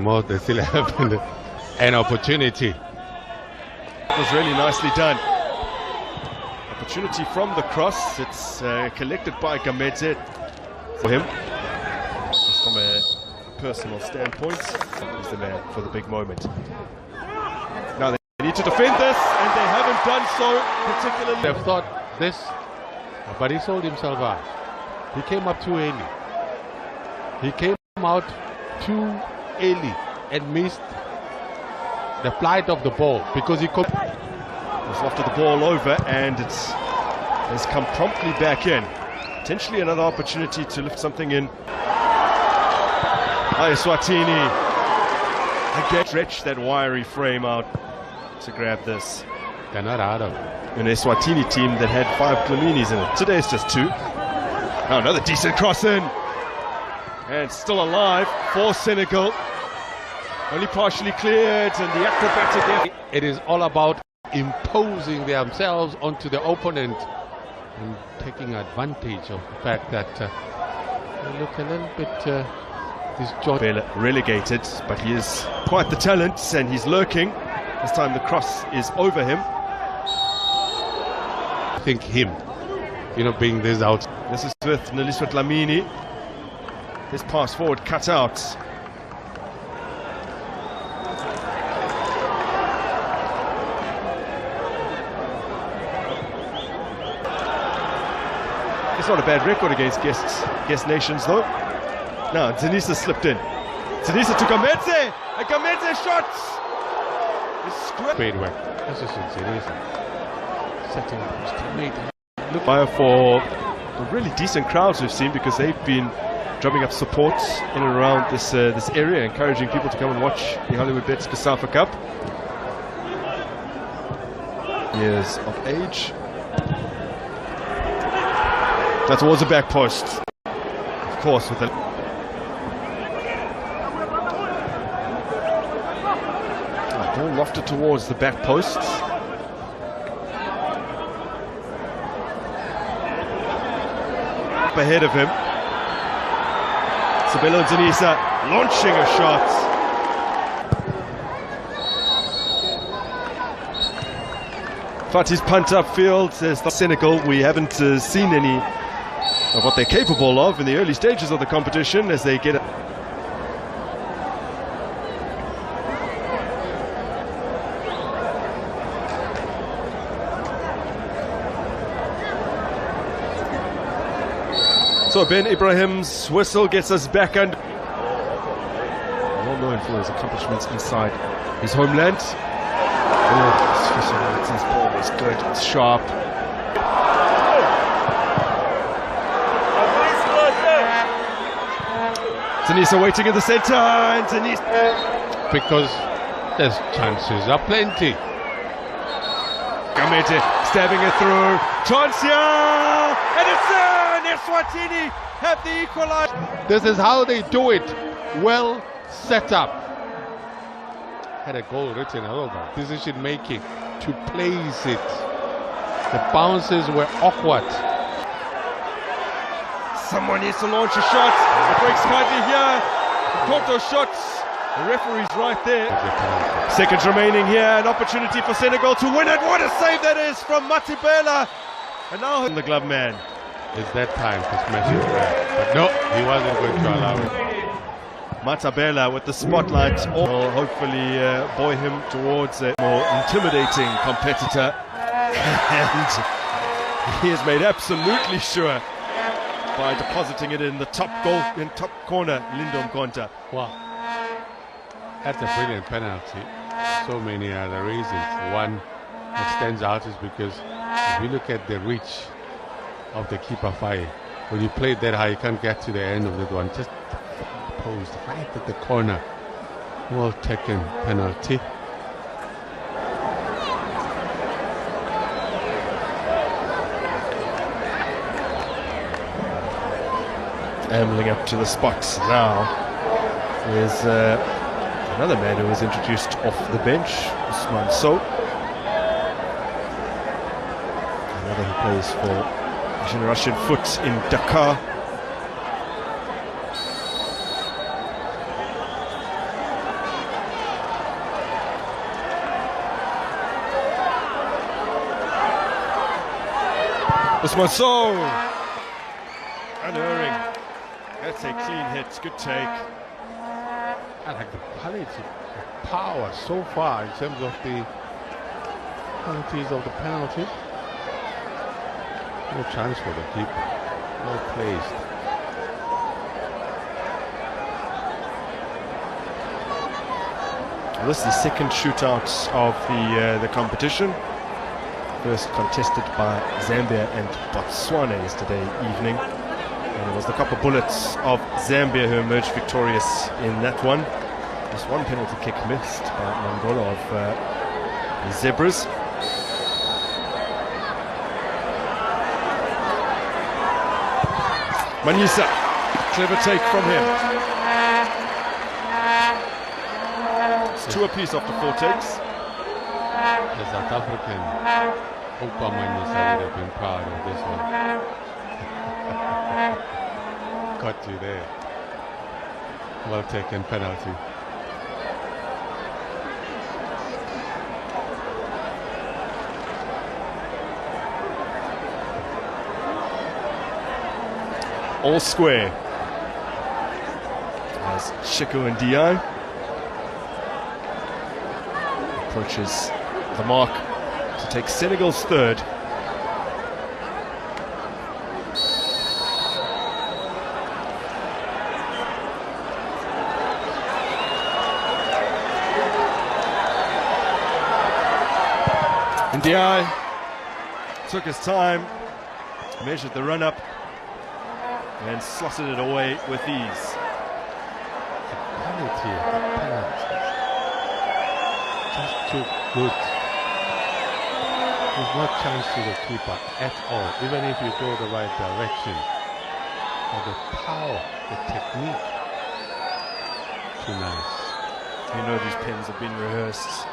more, they still have an opportunity. It was really nicely done. Opportunity from the cross. It's collected by Gamete for him. Just from a personal standpoint, he's the man for the big moment. Now they need to defend this, and they haven't done so particularly. They've thought this, but he sold himself out. He came up too early. He came out too early and missed the flight of the ball because he could. He's lofted the ball over, and has come promptly back in. Potentially another opportunity to lift something in. Eswatini again stretch that wiry frame out to grab this. They're not out of An Eswatini team that had 5 Glaminis in it. Today it's just 2. Now another decent cross in. And still alive for Senegal. Only partially cleared, and the acrobatic. It is all about imposing themselves onto the opponent and taking advantage of the fact that they look a little bit disjointed. Relegated, but he is quite the talent, and he's lurking. This time the cross is over him. I think him, being this out. This is with Neliswa Dlamini. His pass forward cut out. It's not a bad record against guest nations though. Now Zanisa slipped in. Zanisa to Gamete, and Gamete shots. Great work. This is Zanisa setting up his teammate. Look for the really decent crowds we've seen, because they've been drumming up support in and around this area, encouraging people to come and watch the Hollywood Bets Kosaffa Cup. Years of age. Now towards the back post. Of course, with the ball lofted towards the back post. Up ahead of him. Sabelo Zanisa launching a shot. Fatih's punt upfield says the Senegal. We haven't seen any of what they're capable of in the early stages of the competition as they get it. So Ben Ibrahim's whistle gets us back under. Well known for his accomplishments inside his homeland. His ball was good, it's sharp. Zanisa waiting in the centre, and Zanisa. Because there's chances are plenty. Gamete stabbing it through. Chance here! And it's in! Eswatini have the equaliser. This is how they do it. Well set up. Had a goal written all over. Decision making to place it. The bounces were awkward. Someone needs to launch a shot. It breaks kindly here. Caught those shots. The referee's right there. Seconds remaining here. An opportunity for Senegal to win it. What a save that is from Matibela. And now the glove man. It's that time to smash it back. But no, he wasn't going to allow it. Matabela with the spotlight will hopefully buoy him towards a more intimidating competitor. And he has made absolutely sure by depositing it in the top corner, Lindom Konta. Wow. That's a brilliant penalty. So many other reasons. One that stands out is because if you look at the reach of the keeper fire, when you play that high, you can't get to the end of that one. Just posed right at the corner. Well taken penalty. Ambling up to the spots now is another man who was introduced off the bench, Usman So. Another who plays for Russian Foot in Dakar. This one's so unerring. That's a clean hit, good take. I like the quality, the power so far in terms of the penalties of the penalty. No chance for the keeper. Well placed. Well, this is the second shootout of the competition. First contested by Zambia and Botswana yesterday evening. And it was the Copper Bullets of Zambia who emerged victorious in that one. Just one penalty kick missed by Mangola of the Zebras. Manisa, clever take from him. It's 2 apiece after 4 takes. The South African Opa Manisa would have been proud of this one. Got you there. Well taken penalty. All square. As Chico and Di approaches the mark to take Senegal's third. And Di took his time, measured the run-up, and slotted it away with ease. The quality of the penalty. Just too good. There's no chance to the keeper at all, even if you go the right direction. And the power, the technique. Too nice. You know these pens have been rehearsed.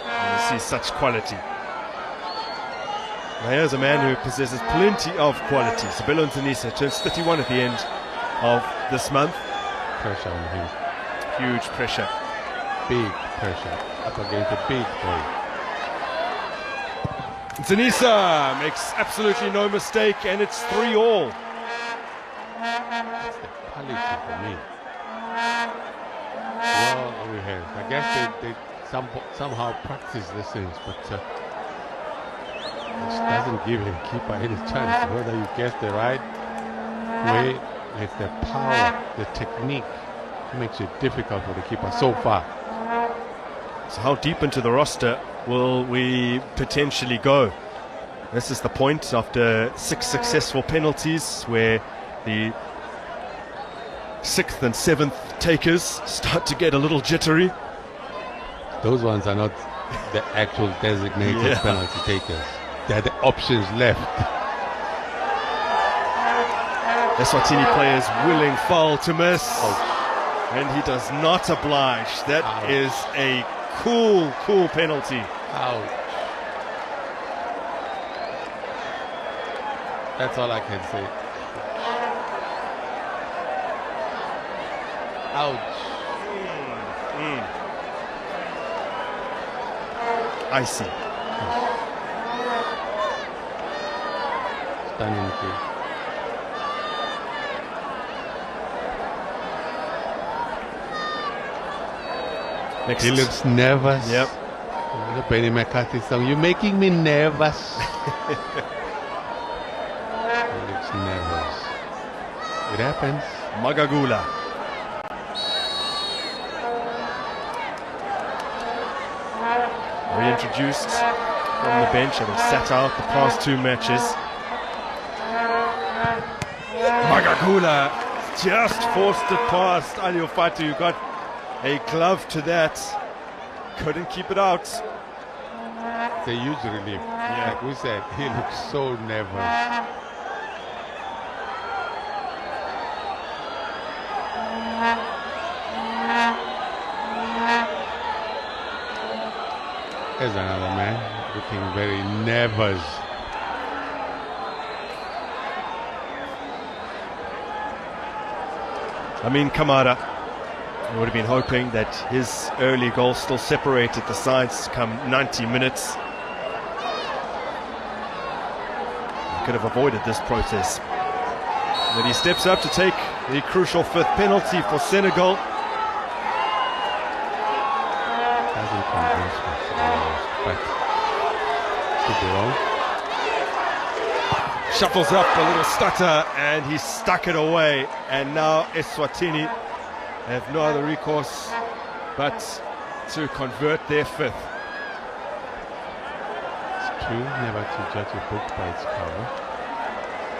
And you see such quality. Now here's a man who possesses plenty of quality. Sabelo Nzanisa turns 31 at the end of this month. Pressure on him. Huge pressure. Big pressure. Up against a big boy. Nzanisa makes absolutely no mistake, and it's 3-all. That's the quality for me. Well, we have. I guess they somehow practice these things, but it doesn't give him keeper any chance. Whether you guess the right way, it's the power, the technique makes it difficult for the keeper so far. So how deep into the roster will we potentially go? This is the point after 6 successful penalties where the 6th and 7th takers start to get a little jittery. Those ones are not the actual designated penalty takers. They're the options left. Eswatini players willing foul to miss. And he does not oblige. That is a cool penalty. Ouch. That's all I can say. Ouch. I see. Stunning kick. Next. He looks nervous. Yep. The Benny McCarthy song. You're making me nervous. He looks nervous. It happens. Magagula. Reintroduced from the bench, having sat out the past 2 matches. Magagula just forced it past Alio Fatu, who got a glove to that. Couldn't keep it out. It's a huge relief. Yeah. Like we said, he looks so nervous. There's another man looking very nervous. Amin Kamara would have been hoping that his early goal still separated the sides come 90 minutes. could have avoided this process. But he steps up to take the crucial 5th penalty for Senegal. Doesn't convince me, but could be wrong. Shuffles up a little stutter and he stuck it away. And now Eswatini have no other recourse but to convert their 5th. It's true, never to judge a book by its cover.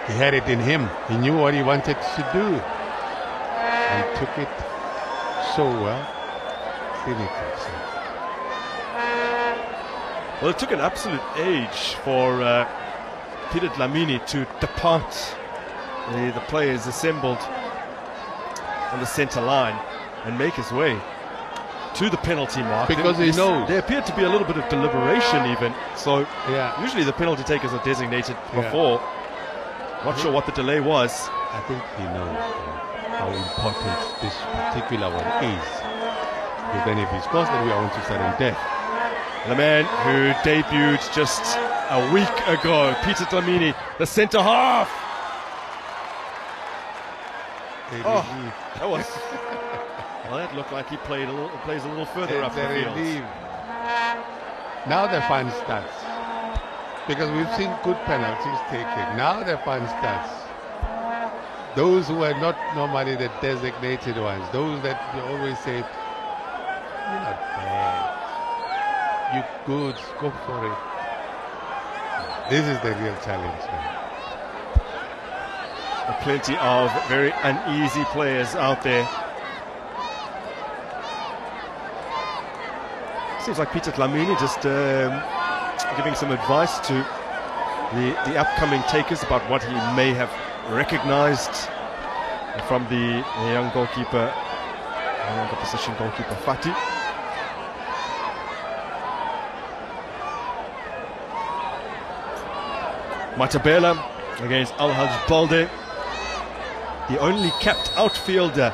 He had it in him. He knew what he wanted to do and took it so well. Clinically so. Well, it took an absolute age for Peter Dlamini to depart the players assembled on the centre line and make his way to the penalty mark. Because he knows. There appeared to be a little bit of deliberation even. So yeah, usually the penalty takers are designated before. Not sure what the delay was. I think he knows how important this particular one is. Because then if he scores, then we are on to sudden death. The man who debuted just a week ago, Peter Dlamini, the centre half. Oh, that was. Well, that looked like he plays a little further up the field. Now the fun starts, because we've seen good penalties taken. Now the fun starts. Those who are not normally the designated ones, those that you always say, you're not bad, you're good, go for it. This is the real challenge now. Plenty of very uneasy players out there. Seems like Peter Dlamini just giving some advice to the upcoming takers about what he may have recognized from the young goalkeeper, the position goalkeeper Fati. Matabela against Al-Haj Balde, the only capped outfielder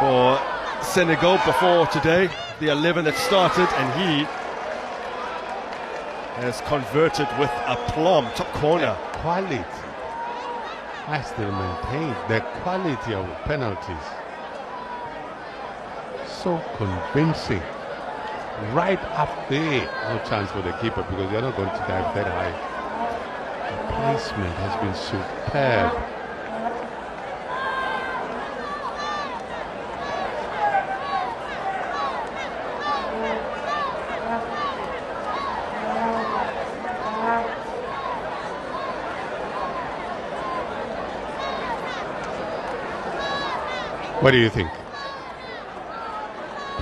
for Senegal before today, the 11 that started, and he has converted with aplomb, top corner. The quality, I still maintain the quality of penalties. So convincing. Right up there. No chance for the keeper because they're not going to dive that high. The placement has been superb. What do you think?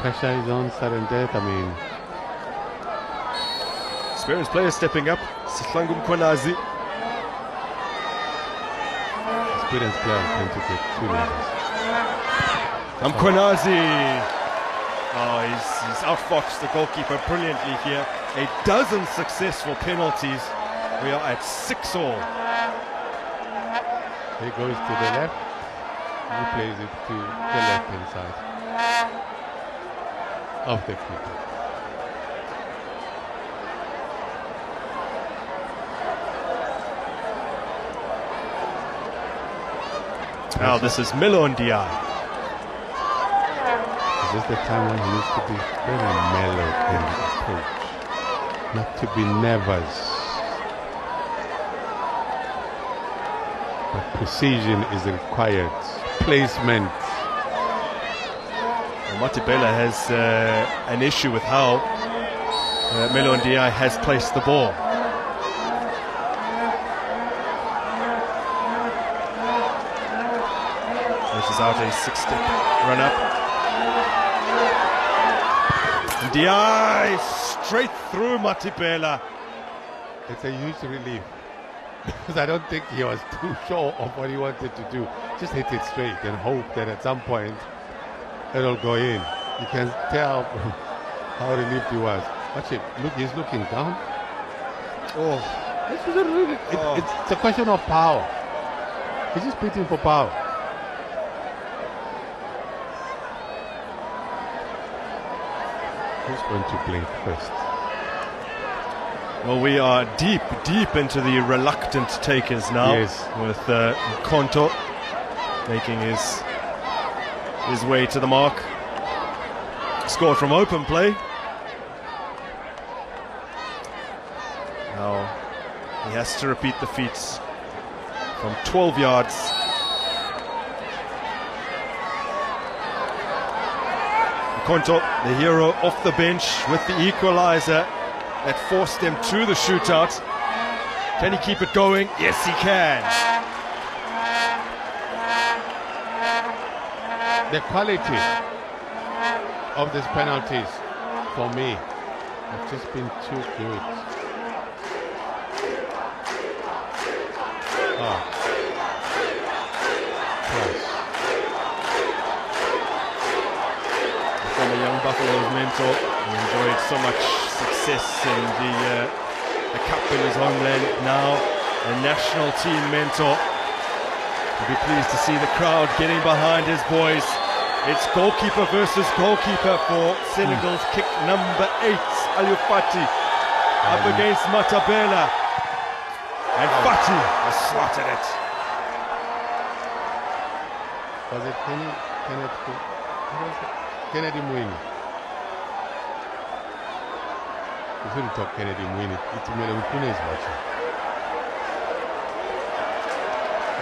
Pressure is on, sudden death. I mean, experienced players stepping up. Sihlangu Mkhwanazi. Experienced players tend to get 2 letters. Mkhwanazi. Oh, he's outfoxed the goalkeeper brilliantly here. A dozen successful penalties. We are at 6-all. He goes to the left. He plays it to the left-hand side of the keeper. Now this is Melon Diar. Is this the time when he needs to be very mellow in his approach, not to be nervous, but precision is required. Placement. Matabela has an issue with how Melon Diar has placed the ball. This is out a 6-step run up. Diar straight through Matabela. It's a huge relief because I don't think he was too sure of what he wanted to do. Just hit it straight and hope that at some point it'll go in. You can tell how relieved he was. Watch it. Look, he's looking down. Oh, this is really. It's a question of power. He's just beating for power. Who's going to blink first? Well, we are deep into the reluctant takers now. Yes. With Konto making his way to the mark. Scored from open play. Now he has to repeat the feats from 12 yards. Konto, the hero, off the bench with the equalizer that forced them to the shootout. Can he keep it going? Yes, he can. The quality of these penalties, for me, have just been too good. From a young Buffaloes mentor, he enjoyed so much success in the cup in his homeland. Now a national team mentor. We'll be pleased to see the crowd getting behind his boys. It's goalkeeper versus goalkeeper for Senegal's kick number 8. Aliou Fati up against Matabela. And Fati has slotted it. Was it Kennedy Mwini? We shouldn't talk Kennedy Mwini. It's Melenkune is watching.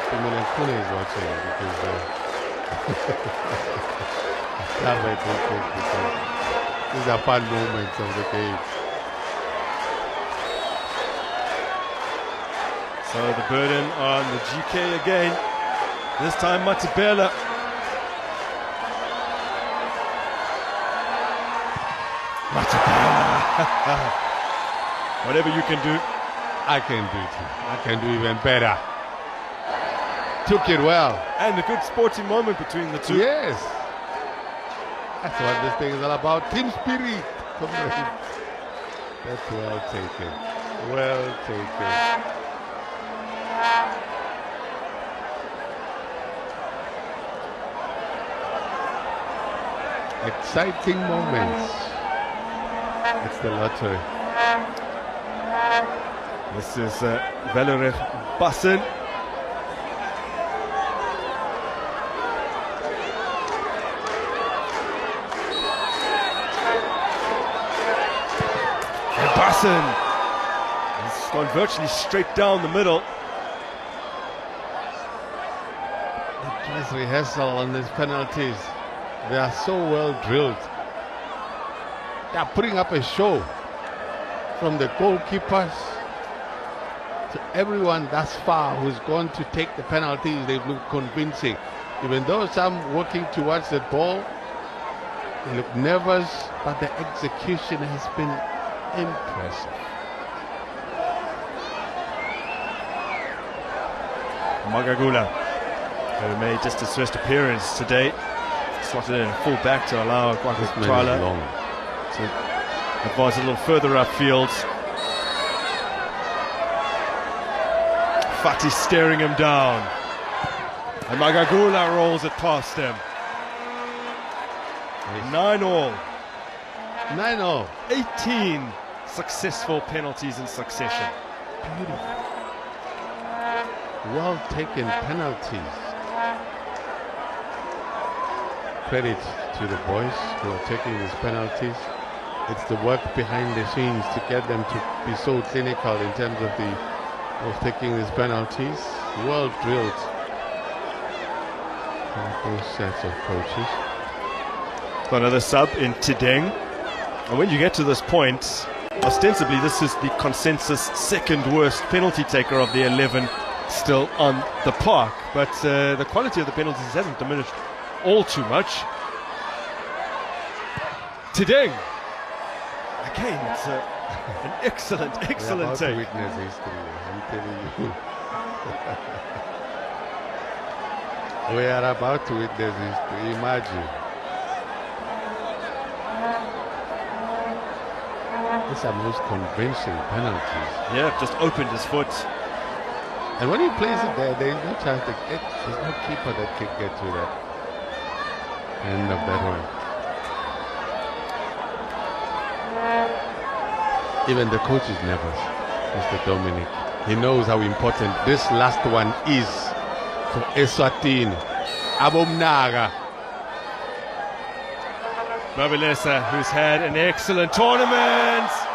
Melenkune is watching because these are fun moments of the game. So the burden on the GK again. This time Matabela. Whatever you can do, I can do it. I can do even better. Took it well. And a good sporting moment between the two. Yes. That's what this thing is all about. Team spirit. Come on. That's well taken. Well taken. Exciting moments. It's the lottery. This is Valerie Bassen. And Bassen has gone virtually straight down the middle. The dress rehearsal on these penalties. They are so well drilled. They are putting up a show from the goalkeepers to everyone thus far who's gone to take the penalties. They've looked convincing. Even though some working towards the ball, they look nervous, but the execution has been impressive. Magagula, who made just his first appearance today, slotted in full back to allow Kwakutwala to advance a little further upfield. Fati staring him down, and Magagula rolls it past him. 9-all. 9-all. 18 successful penalties in succession. Beautiful. Well taken penalties. Credit to the boys who are taking these penalties. It's the work behind the scenes to get them to be so clinical in terms of taking these penalties. Well drilled by both sets of coaches. Another sub in Tideng. And when you get to this point, ostensibly this is the consensus second worst penalty taker of the 11 still on the park. But the quality of the penalties hasn't diminished all too much. Tideng. Again, it's an excellent take. Witness history, I'm telling you. We are about to witness history. Imagine. These are most convincing penalties. Yeah, just opened his foot. And when he plays it there is no chance to get. There's no keeper that can get to that end of that one. Even the coach is nervous, Mr. Dominic. He knows how important this last one is for Eswatini. Abomnaga. Babilesa, who's had an excellent tournament.